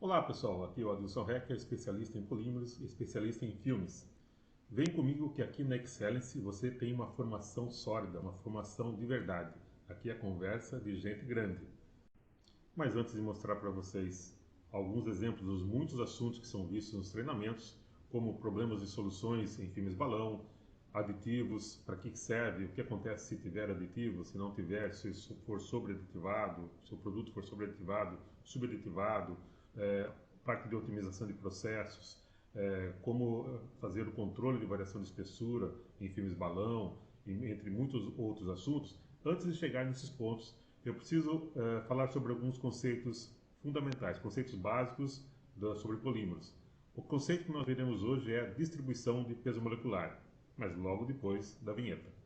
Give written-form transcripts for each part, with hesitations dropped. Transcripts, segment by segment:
Olá pessoal, aqui é o Adilson Hecker, especialista em polímeros e especialista em filmes. Vem comigo que aqui na Excellence você tem uma formação sólida, uma formação de verdade. Aqui é conversa de gente grande. Mas antes de mostrar para vocês alguns exemplos dos muitos assuntos que são vistos nos treinamentos, como problemas e soluções em filmes balão, aditivos, para que serve, o que acontece se tiver aditivo, se não tiver, se for sobreaditivado, se o produto for sobreaditivado, subaditivado, parte de otimização de processos, como fazer o controle de variação de espessura em filmes balão, entre muitos outros assuntos. Antes de chegar nesses pontos, eu preciso falar sobre alguns conceitos fundamentais, conceitos básicos sobre polímeros. O conceito que nós veremos hoje é a distribuição de peso molecular, mas logo depois da vinheta.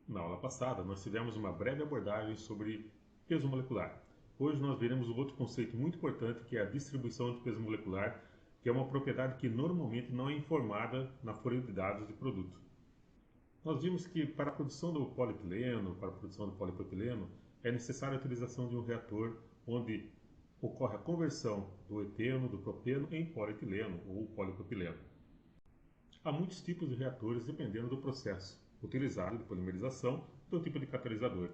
Na aula passada, nós tivemos uma breve abordagem sobre peso molecular. Hoje nós veremos um outro conceito muito importante, que é a distribuição de peso molecular, que é uma propriedade que normalmente não é informada na folha de dados de produto. Nós vimos que para a produção do polietileno, para a produção do polipropileno, é necessária a utilização de um reator onde ocorre a conversão do eteno, do propeno, em polietileno ou polipropileno. Há muitos tipos de reatores dependendo do processo utilizado de polimerização do tipo de catalisador.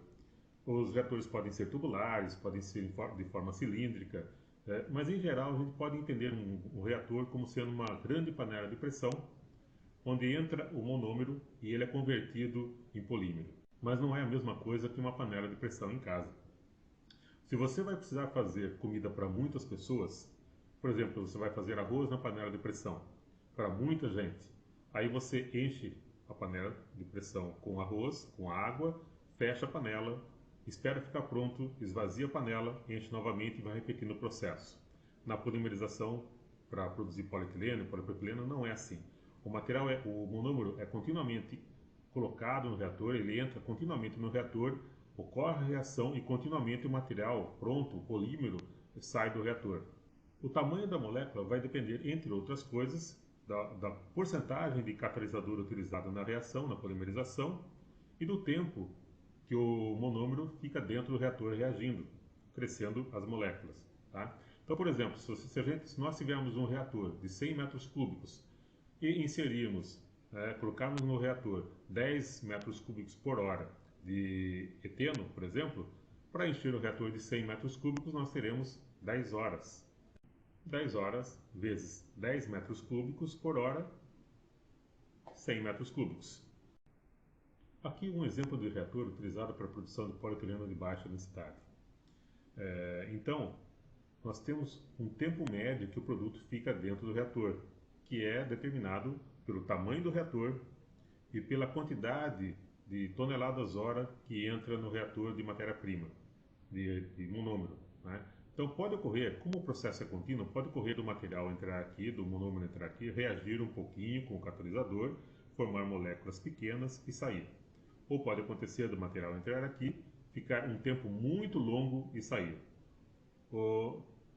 Os reatores podem ser tubulares, podem ser de forma cilíndrica, mas em geral a gente pode entender um reator como sendo uma grande panela de pressão onde entra o monômero e ele é convertido em polímero. Mas não é a mesma coisa que uma panela de pressão em casa. Se você vai precisar fazer comida para muitas pessoas, por exemplo, você vai fazer arroz na panela de pressão para muita gente, aí você enche a panela de pressão com arroz, com água, fecha a panela, espera ficar pronto, esvazia a panela, enche novamente e vai repetindo o processo. Na polimerização, para produzir polietileno e polipropileno, não é assim. O monômero é continuamente colocado no reator, ele entra continuamente no reator, ocorre a reação e continuamente o material pronto, o polímero, sai do reator. O tamanho da molécula vai depender, entre outras coisas, da porcentagem de catalisador utilizado na reação, na polimerização, e do tempo que o monômero fica dentro do reator reagindo, crescendo as moléculas. Tá? Então, por exemplo, se nós tivermos um reator de 100 metros cúbicos e inserirmos, colocarmos no reator 10 metros cúbicos por hora de eteno, por exemplo, para encher o reator de 100 metros cúbicos nós teremos 10 horas. 10 horas vezes 10 metros cúbicos por hora, 100 metros cúbicos. Aqui um exemplo de reator utilizado para a produção de polietileno de baixa densidade. Então, nós temos um tempo médio que o produto fica dentro do reator, que é determinado pelo tamanho do reator e pela quantidade de toneladas hora que entra no reator de matéria-prima, de monômero. Né? Então pode ocorrer, como o processo é contínuo, pode ocorrer do material entrar aqui, do monômero entrar aqui, reagir um pouquinho com o catalisador, formar moléculas pequenas e sair. Ou pode acontecer do material entrar aqui, ficar um tempo muito longo e sair.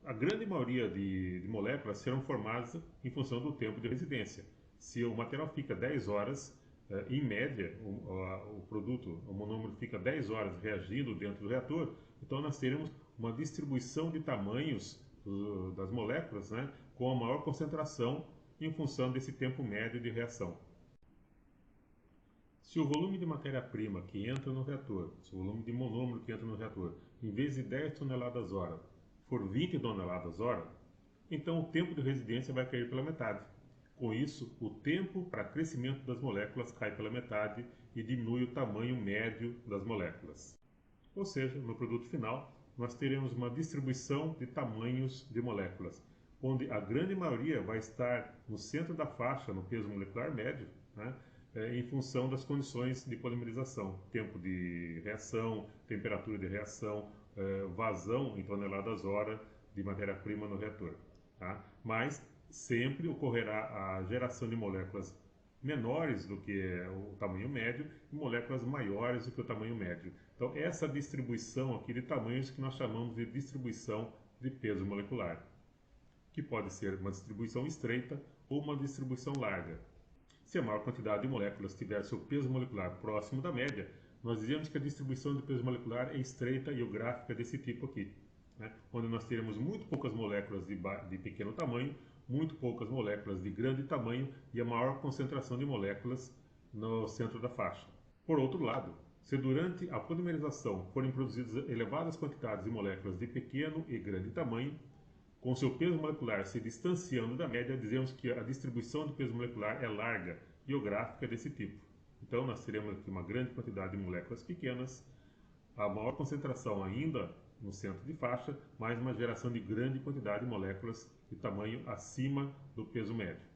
A grande maioria de moléculas serão formadas em função do tempo de residência. Se o material fica 10 horas, em média, o produto, o monômero fica 10 horas reagindo dentro do reator, então nós teremos uma distribuição de tamanhos das moléculas, né, com a maior concentração em função desse tempo médio de reação. Se o volume de matéria-prima que entra no reator, se o volume de monômero que entra no reator, em vez de 10 toneladas hora, for 20 toneladas hora, então o tempo de residência vai cair pela metade. Com isso, o tempo para crescimento das moléculas cai pela metade e diminui o tamanho médio das moléculas. Ou seja, no produto final, nós teremos uma distribuição de tamanhos de moléculas, onde a grande maioria vai estar no centro da faixa, no peso molecular médio, né, em função das condições de polimerização, tempo de reação, temperatura de reação, vazão em toneladas hora de matéria-prima no reator. Tá? Mas sempre ocorrerá a geração de moléculas menores do que o tamanho médio e moléculas maiores do que o tamanho médio. Então, essa distribuição aqui de tamanhos que nós chamamos de distribuição de peso molecular, que pode ser uma distribuição estreita ou uma distribuição larga. Se a maior quantidade de moléculas tiver seu peso molecular próximo da média, nós dizemos que a distribuição de peso molecular é estreita e o gráfico é desse tipo aqui, né? Onde nós teremos muito poucas moléculas de pequeno tamanho, muito poucas moléculas de grande tamanho e a maior concentração de moléculas no centro da faixa. Por outro lado, se durante a polimerização forem produzidas elevadas quantidades de moléculas de pequeno e grande tamanho, com seu peso molecular se distanciando da média, dizemos que a distribuição do peso molecular é larga e o gráfico é desse tipo. Então, nós teremos aqui uma grande quantidade de moléculas pequenas, a maior concentração ainda no centro de faixa, mais uma geração de grande quantidade de moléculas de tamanho acima do peso médio.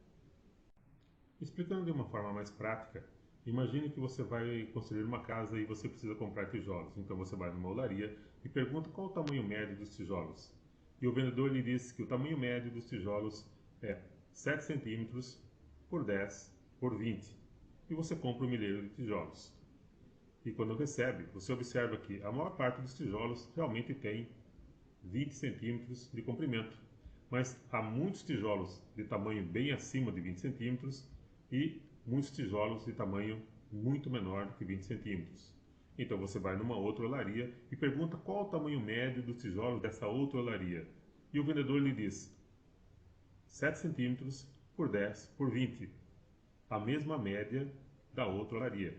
Explicando de uma forma mais prática, imagine que você vai construir uma casa e você precisa comprar tijolos. Então você vai numa olaria e pergunta qual o tamanho médio dos tijolos. E o vendedor lhe diz que o tamanho médio dos tijolos é 7 centímetros por 10 por 20. E você compra um milheiro de tijolos. E quando recebe, você observa que a maior parte dos tijolos realmente tem 20 centímetros de comprimento. Mas há muitos tijolos de tamanho bem acima de 20 centímetros e muitos tijolos de tamanho muito menor do que 20 centímetros. Então você vai numa outra olaria e pergunta qual o tamanho médio dos tijolos dessa outra olaria. E o vendedor lhe diz 7 centímetros por 10 por 20, a mesma média da outra olaria.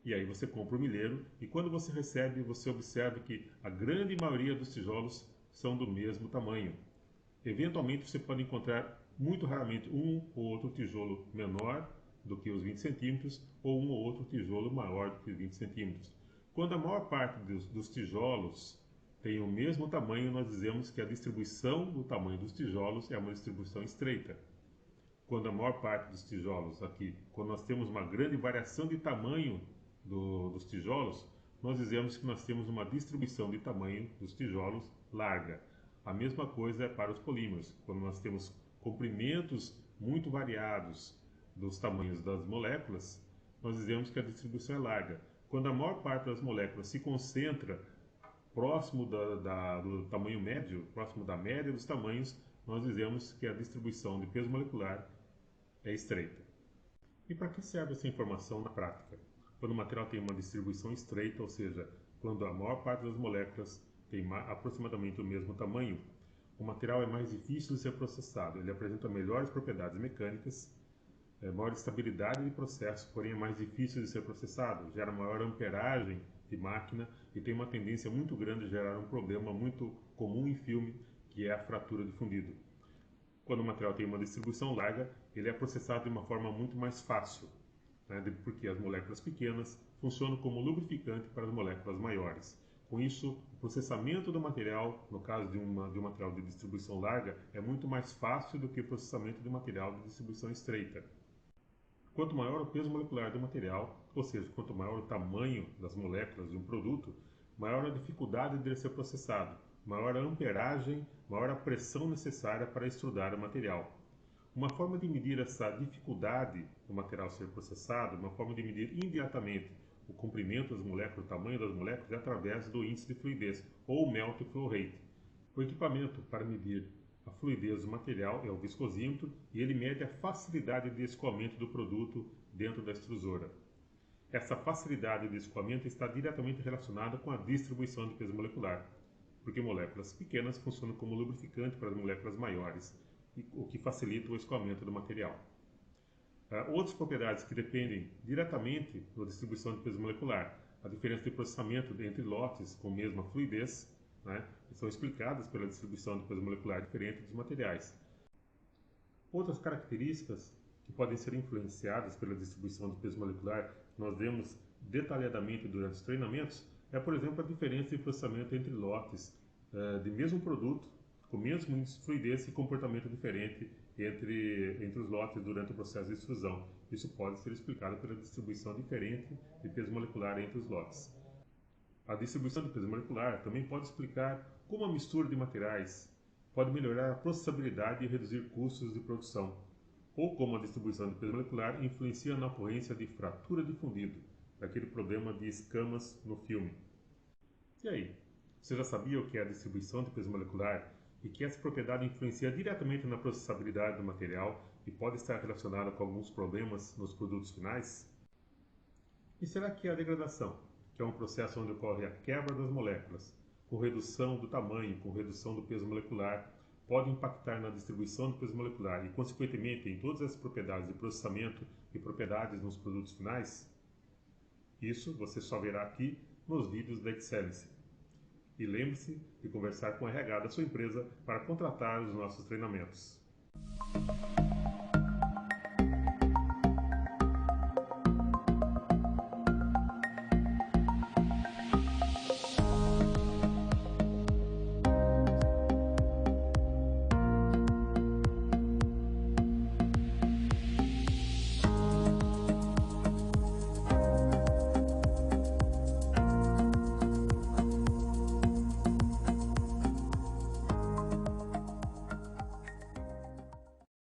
E aí você compra o milheiro e quando você recebe, você observa que a grande maioria dos tijolos são do mesmo tamanho. Eventualmente você pode encontrar, muito raramente, um ou outro tijolo menor do que os 20 centímetros ou um ou outro tijolo maior do que os 20 centímetros. Quando a maior parte dos tijolos tem o mesmo tamanho, nós dizemos que a distribuição do tamanho dos tijolos é uma distribuição estreita. Quando a maior parte dos tijolos aqui, quando nós temos uma grande variação de tamanho dos tijolos, nós dizemos que nós temos uma distribuição de tamanho dos tijolos larga. A mesma coisa é para os polímeros. Quando nós temos comprimentos muito variados dos tamanhos das moléculas, nós dizemos que a distribuição é larga. Quando a maior parte das moléculas se concentra próximo do tamanho médio, próximo da média dos tamanhos, nós dizemos que a distribuição de peso molecular é estreita. E para que serve essa informação na prática? Quando o material tem uma distribuição estreita, ou seja, quando a maior parte das moléculas tem aproximadamente o mesmo tamanho, o material é mais difícil de ser processado. Ele apresenta melhores propriedades mecânicas, maior estabilidade de processo, porém é mais difícil de ser processado, gera maior amperagem de máquina e tem uma tendência muito grande a gerar um problema muito comum em filme, que é a fratura de fundido. Quando o material tem uma distribuição larga, ele é processado de uma forma muito mais fácil, né, porque as moléculas pequenas funcionam como lubrificante para as moléculas maiores. Com isso, o processamento do material, no caso de um material de distribuição larga, é muito mais fácil do que o processamento de material de distribuição estreita. Quanto maior o peso molecular do material, ou seja, quanto maior o tamanho das moléculas de um produto, maior a dificuldade de ele ser processado, maior a amperagem, maior a pressão necessária para extrudar o material. Uma forma de medir essa dificuldade do material ser processado, uma forma de medir indiretamente o comprimento das moléculas, o tamanho das moléculas, é através do índice de fluidez, ou melt flow rate. O equipamento para medir a fluidez do material é o viscosímetro e ele mede a facilidade de escoamento do produto dentro da extrusora. Essa facilidade de escoamento está diretamente relacionada com a distribuição de peso molecular, porque moléculas pequenas funcionam como lubrificante para as moléculas maiores, o que facilita o escoamento do material. Outras propriedades que dependem diretamente da distribuição de peso molecular, a diferença de processamento entre lotes com mesma fluidez, né, são explicadas pela distribuição de peso molecular diferente dos materiais. Outras características que podem ser influenciadas pela distribuição de peso molecular, nós vemos detalhadamente durante os treinamentos, é, por exemplo, a diferença de processamento entre lotes de mesmo produto, com mesmo índice de fluidez e comportamento diferente entre os lotes durante o processo de extrusão. Isso pode ser explicado pela distribuição diferente de peso molecular entre os lotes. A distribuição de peso molecular também pode explicar como a mistura de materiais pode melhorar a processabilidade e reduzir custos de produção, ou como a distribuição de peso molecular influencia na ocorrência de fratura de fundido, daquele problema de escamas no filme. E aí, você já sabia o que é a distribuição de peso molecular e que essa propriedade influencia diretamente na processabilidade do material e pode estar relacionada com alguns problemas nos produtos finais? E será que a degradação, que é um processo onde ocorre a quebra das moléculas, com redução do tamanho, com redução do peso molecular, pode impactar na distribuição do peso molecular e, consequentemente, em todas as propriedades de processamento e propriedades nos produtos finais? Isso você só verá aqui nos vídeos da Excellicy. E lembre-se de conversar com o RH da sua empresa para contratar os nossos treinamentos.